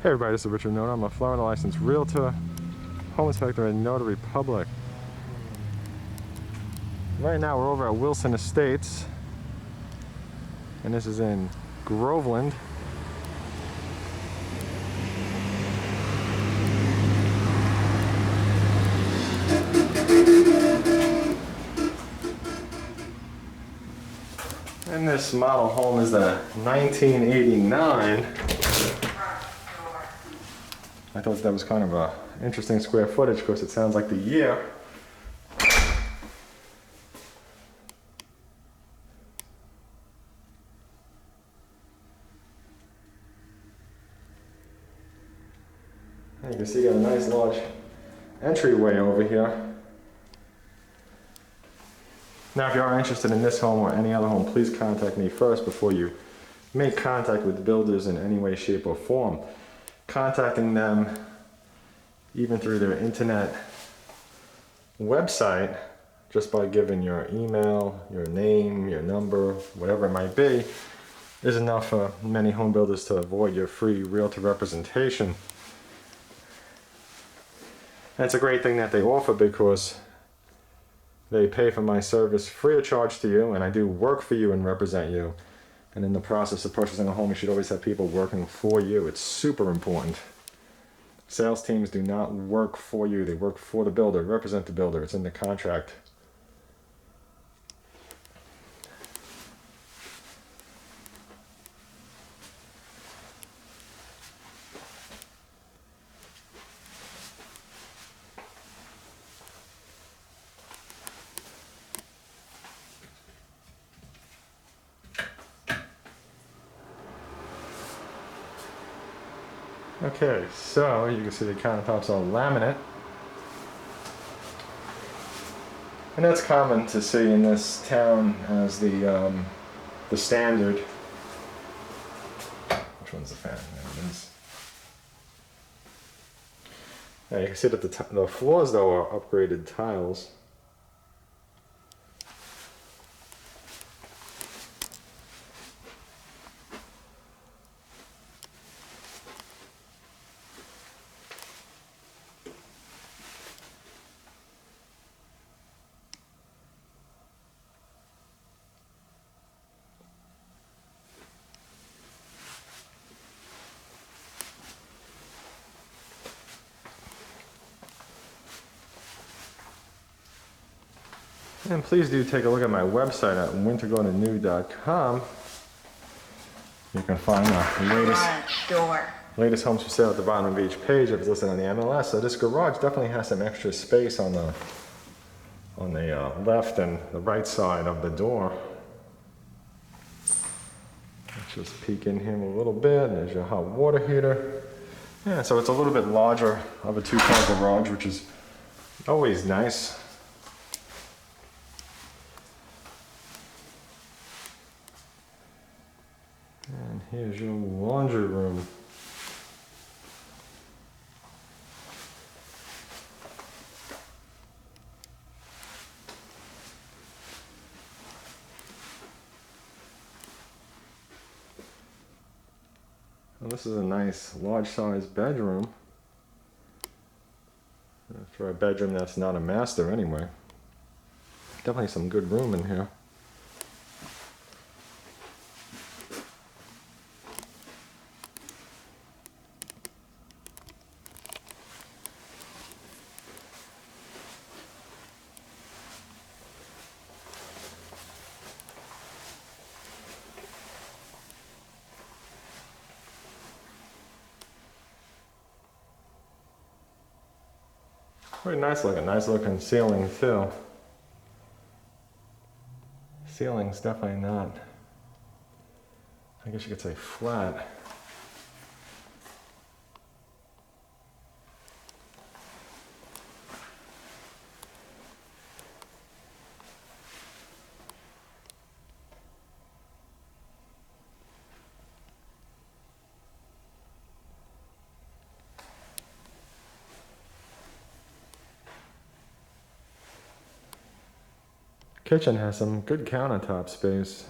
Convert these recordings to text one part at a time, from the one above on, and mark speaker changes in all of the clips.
Speaker 1: Hey everybody, this is Richard Noto. I'm a Florida licensed realtor, home inspector in Noto Republic. Right now we're over at Wilson Estates, and this is in Groveland. And this model home is a 1989. I thought that was kind of a interesting square footage because it sounds like the year. And you can see you got a nice large entryway over here. Now if you are interested in this home or any other home, please contact me first before you make contact with builders in any way, shape, or form. Contacting them even through their internet website, just by giving your email, your name, your number, whatever it might be, is enough for many home builders to avoid your free realtor representation. And it's a great thing that they offer because they pay for my service free of charge to you, and I do work for you and represent you. And in the process of purchasing a home, you should always have people working for you. It's super important. Sales teams do not work for you. They work for the builder, represent the builder. It's in the contract. Okay, so you can see the countertops are laminate. And that's common to see in this town as the standard. Which one's the fan? There it is. Now you can see that the floors though are upgraded tiles. And please do take a look at my website at wintergordennew.com. You can find the latest homes for sale at the bottom of each page if it's listed on the MLS. So this garage definitely has some extra space on the left and the right side of the door. Let's just peek in here a little bit. There's your hot water heater. Yeah, so it's a little bit larger of a two-car garage, which is always nice. And here's your laundry room. And this is a nice large-sized bedroom. For a bedroom that's not a master anyway. Definitely some good room in here. Very nice looking ceiling too. Ceiling's definitely not, I guess you could say flat. Kitchen has some good countertop space.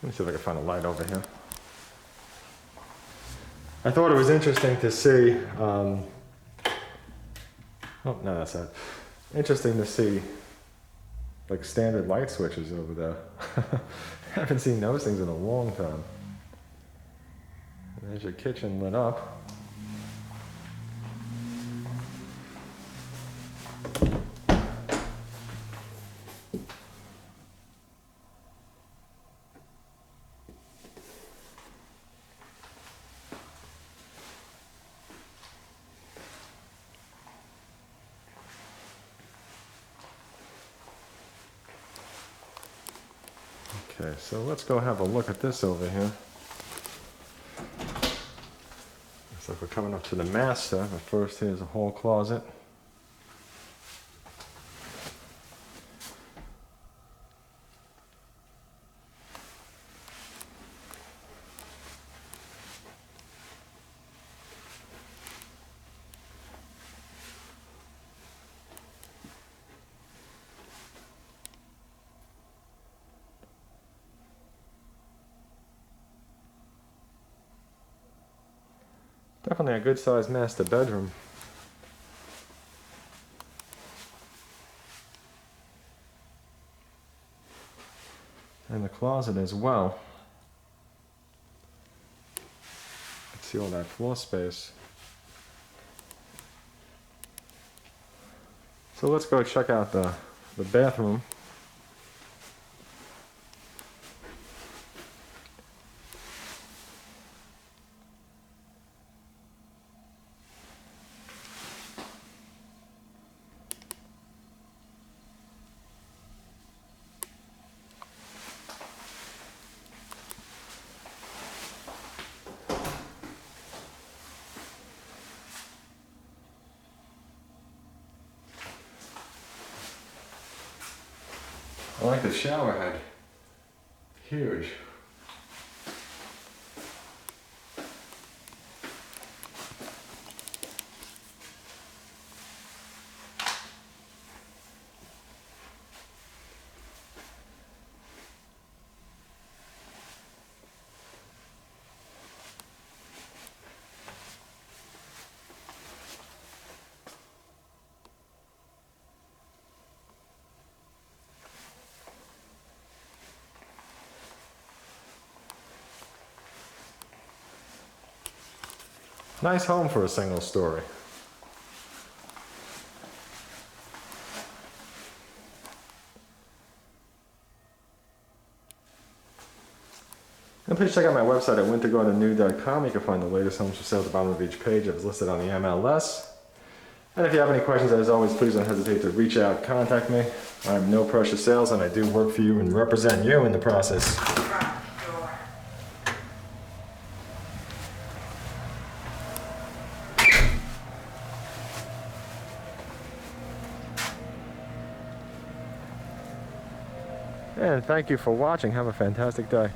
Speaker 1: Let me see if I can find a light over here. I thought it was interesting to see, oh, no, that's not. Interesting to see, like, standard light switches over there. I haven't seen those things in a long time. And there's your kitchen lit up. Okay, so let's go have a look at this over here. Looks like we're coming up to the master, but first here's a hall closet. Definitely a good sized master bedroom. And the closet as well. You can see all that floor space. So let's go check out the bathroom. I like the shower head. Huge. Nice home for a single story. And please check out my website at wintergardennew.com. You can find the latest homes for sale at the bottom of each page. It's listed on the MLS. And if you have any questions, as always, please don't hesitate to reach out, contact me. I have no pressure sales, and I do work for you and represent you in the process. And thank you for watching. Have a fantastic day.